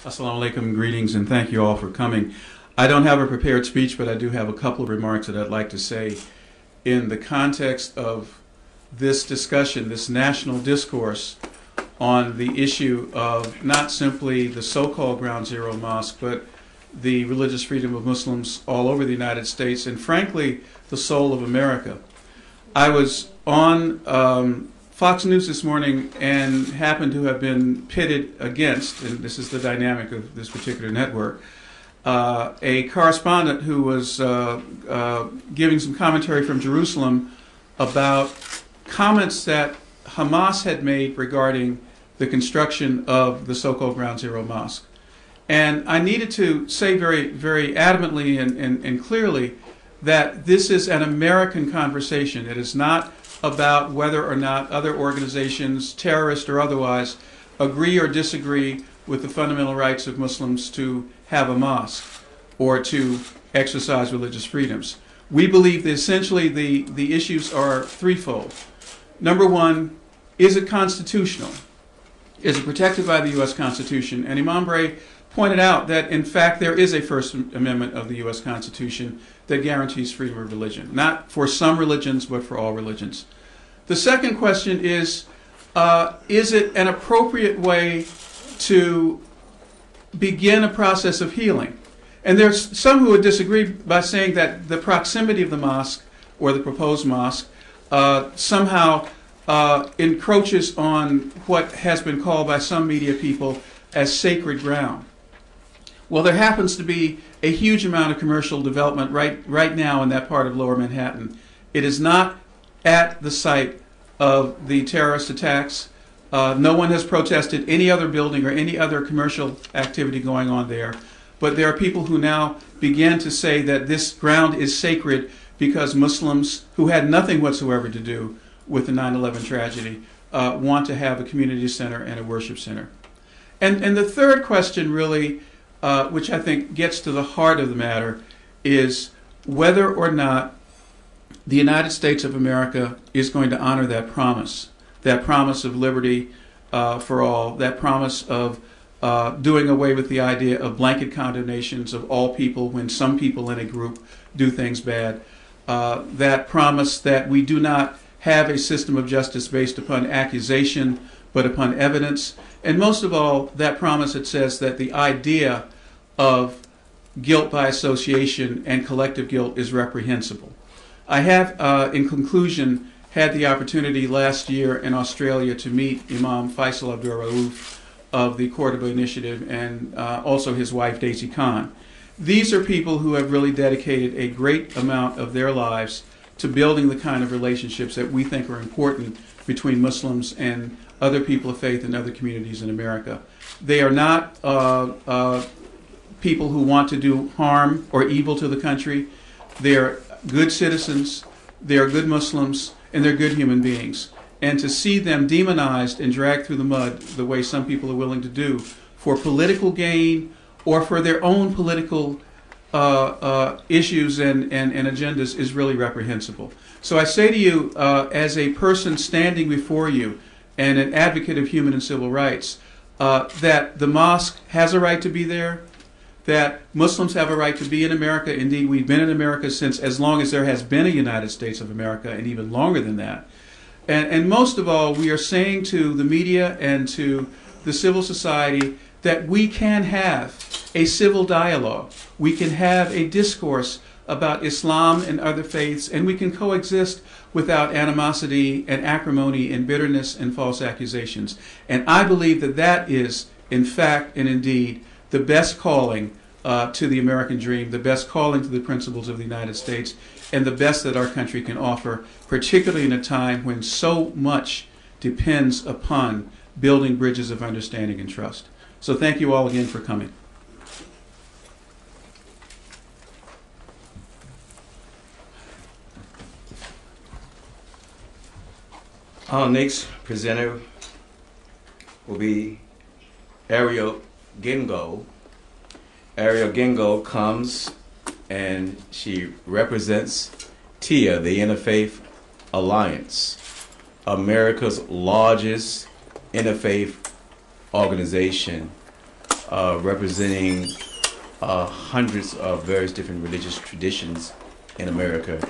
Assalamu alaikum, greetings, and thank you all for coming. I don't have a prepared speech, but I do have a couple of remarks that I'd like to say in the context of this discussion, this national discourse on the issue of not simply the so-called Ground Zero Mosque, but the religious freedom of Muslims all over the United States, and frankly, the soul of America. I was on Fox News this morning and happened to have been pitted against, and this is the dynamic of this particular network, a correspondent who was giving some commentary from Jerusalem about comments that Hamas had made regarding the construction of the so-called Ground Zero Mosque. And I needed to say very, very adamantly and clearly that this is an American conversation. It is not about whether or not other organizations, terrorist or otherwise, agree or disagree with the fundamental rights of Muslims to have a mosque or to exercise religious freedoms. We believe that essentially the issues are threefold. Number one, is it constitutional? Is it protected by the U.S. Constitution? And Imam Bray pointed out that, in fact, there is a First Amendment of the U.S. Constitution that guarantees freedom of religion, not for some religions, but for all religions. The second question is it an appropriate way to begin a process of healing? And there's some who would disagree by saying that the proximity of the mosque or the proposed mosque somehow encroaches on what has been called by some media people as sacred ground. Well, there happens to be a huge amount of commercial development right now in that part of Lower Manhattan. It is not at the site of the terrorist attacks. No one has protested any other building or any other commercial activity going on there. But there are people who now begin to say that this ground is sacred because Muslims who had nothing whatsoever to do with the 9/11 tragedy want to have a community center and a worship center. And the third question really, which I think gets to the heart of the matter, is whether or not the United States of America is going to honor that promise of liberty for all, that promise of doing away with the idea of blanket condemnations of all people when some people in a group do things bad, that promise that we do not have a system of justice based upon accusation but upon evidence, and most of all, that promise that says that the idea of guilt by association and collective guilt is reprehensible. I have, in conclusion, had the opportunity last year in Australia to meet Imam Faisal Abdul Rauf of the Cordoba Initiative and also his wife Daisy Khan. These are people who have really dedicated a great amount of their lives to building the kind of relationships that we think are important between Muslims and other people of faith and other communities in America. They are not people who want to do harm or evil to the country. They are good citizens, they are good Muslims, and they're good human beings. And to see them demonized and dragged through the mud the way some people are willing to do for political gain or for their own political issues and agendas is really reprehensible. So I say to you, as a person standing before you and an advocate of human and civil rights, that the mosque has a right to be there, that Muslims have a right to be in America. Indeed, we've been in America since as long as there has been a United States of America, and even longer than that. And most of all, we are saying to the media and to the civil society that we can have a civil dialogue. We can have a discourse about Islam and other faiths, and we can coexist without animosity and acrimony and bitterness and false accusations. And I believe that that is, in fact and indeed, the best calling to the American dream, the best calling to the principles of the United States, and the best that our country can offer, particularly in a time when so much depends upon building bridges of understanding and trust. So thank you all again for coming. Our next presenter will be Ariel Gingo. Ariel Gingo comes and she represents TIA, the Interfaith Alliance, America's largest interfaith organization representing hundreds of various different religious traditions in America.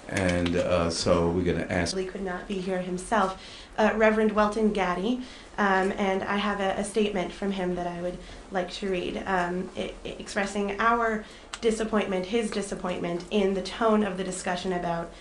And so we're going to ask. He could not be here himself, Reverend Welton Gaddy, and I have a statement from him that I would like to read, expressing our disappointment, his disappointment, in the tone of the discussion about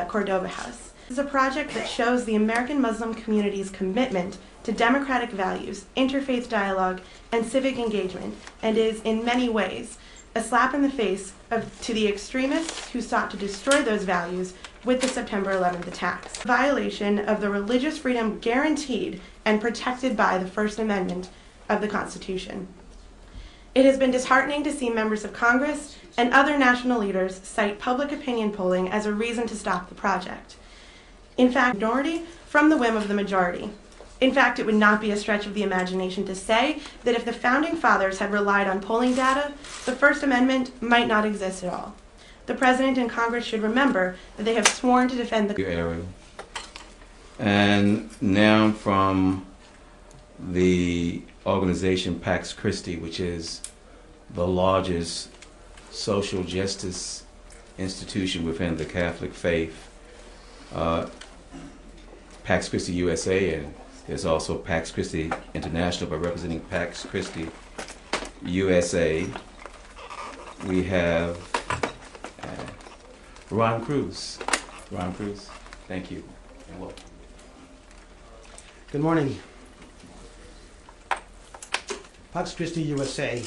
Cordova House. This is a project that shows the American Muslim community's commitment to democratic values, interfaith dialogue, and civic engagement, and is, in many ways, a slap in the face to the extremists who sought to destroy those values with the September 11th attacks. Violation of the religious freedom guaranteed and protected by the First Amendment of the Constitution. It has been disheartening to see members of Congress and other national leaders cite public opinion polling as a reason to stop the project. In fact, minority from the whim of the majority. In fact, it would not be a stretch of the imagination to say that if the Founding Fathers had relied on polling data, the First Amendment might not exist at all. The President and Congress should remember that they have sworn to defend the area. And now from the organization Pax Christi, which is the largest social justice institution within the Catholic faith, Pax Christi USA, and there's also Pax Christi International, but representing Pax Christi USA, we have Ron Cruz. Ron Cruz, thank you, and welcome. Good morning. Pax Christi USA,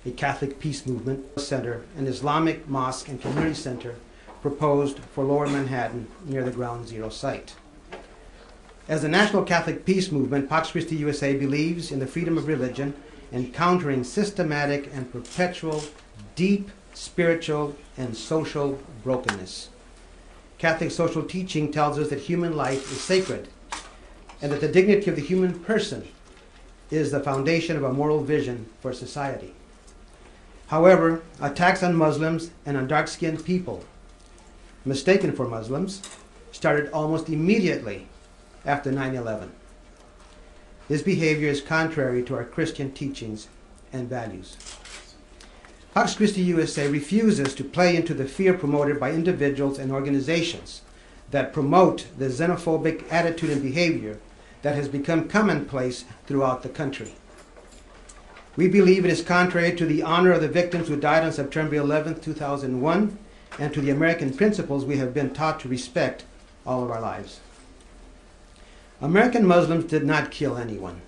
a Catholic peace movement center, an Islamic mosque and community center proposed for Lower Manhattan near the Ground Zero site. As the National Catholic Peace Movement, Pax Christi USA believes in the freedom of religion and countering systematic and perpetual, deep spiritual and social brokenness. Catholic social teaching tells us that human life is sacred and that the dignity of the human person is the foundation of a moral vision for society. However, attacks on Muslims and on dark-skinned people, mistaken for Muslims, started almost immediately after 9/11. This behavior is contrary to our Christian teachings and values. Pax Christi USA refuses to play into the fear promoted by individuals and organizations that promote the xenophobic attitude and behavior that has become commonplace throughout the country. We believe it is contrary to the honor of the victims who died on September 11, 2001, and to the American principles we have been taught to respect all of our lives. American Muslims did not kill anyone.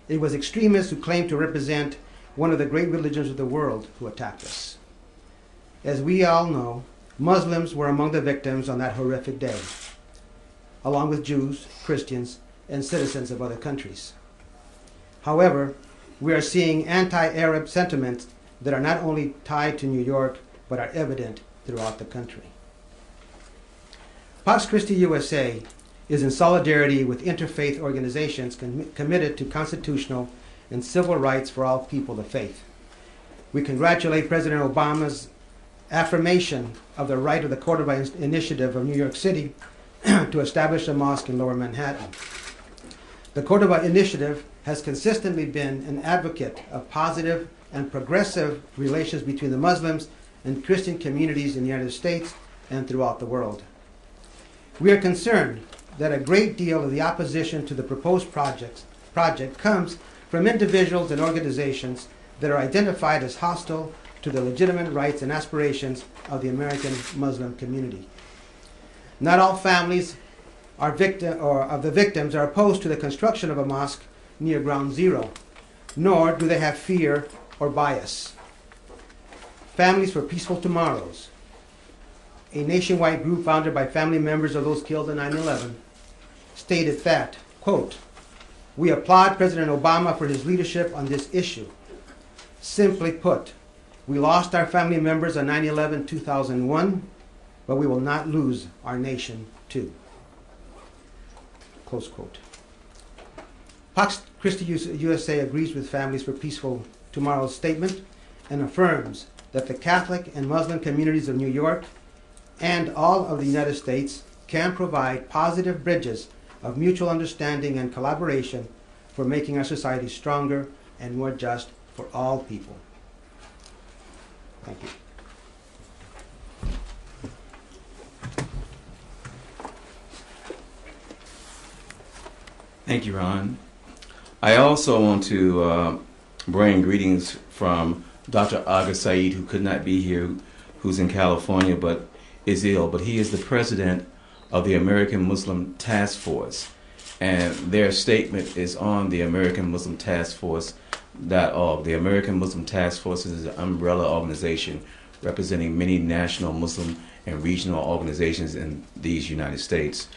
It was extremists who claimed to represent one of the great religions of the world who attacked us. As we all know, Muslims were among the victims on that horrific day, along with Jews, Christians, and citizens of other countries. However, we are seeing anti-Arab sentiments that are not only tied to New York, but are evident throughout the country. Pax Christi USA is in solidarity with interfaith organizations committed to constitutional and civil rights for all people of faith. We congratulate President Obama's affirmation of the right of the Cordova Initiative of New York City to establish a mosque in Lower Manhattan. The Cordova Initiative has consistently been an advocate of positive and progressive relations between the Muslims and Christian communities in the United States and throughout the world. We are concerned that a great deal of the opposition to the proposed project comes from individuals and organizations that are identified as hostile to the legitimate rights and aspirations of the American Muslim community. Not all families of the victims are opposed to the construction of a mosque near Ground Zero, nor do they have fear or bias. Families for Peaceful Tomorrows, a nationwide group founded by family members of those killed in 9/11, stated that, quote, "We applaud President Obama for his leadership on this issue. Simply put, we lost our family members on 9/11-2001, but we will not lose our nation too." Close quote. Pax Christi USA agrees with Families for Peaceful Tomorrow's statement and affirms that the Catholic and Muslim communities of New York and all of the United States can provide positive bridges of mutual understanding and collaboration for making our society stronger and more just for for all people. Thank you. Thank you, Ron. I also want to bring greetings from Dr. Aga Saeed, who could not be here, who's in California but is ill. But he is the president of the American Muslim Task Force. And their statement is on the American Muslim Task Force.org. The American Muslim Task Force is an umbrella organization representing many national Muslim and regional organizations in these United States.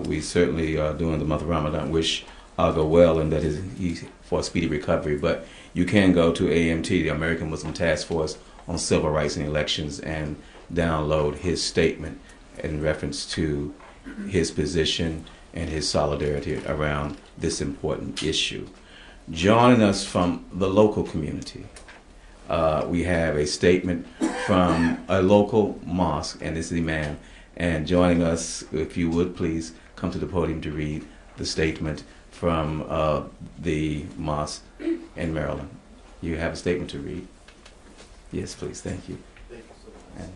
We certainly, during the month of Ramadan, wish Aga well and that he's for a speedy recovery. But you can go to AMT, the American Muslim Task Force on Civil Rights and Elections, and download his statement in reference to his position and his solidarity around this important issue. Joining us from the local community, we have a statement from a local mosque, and this is the imam. And joining us, if you would please come to the podium to read the statement from the mosque in Maryland. You have a statement to read? Yes, please. Thank you. Thank you so much. And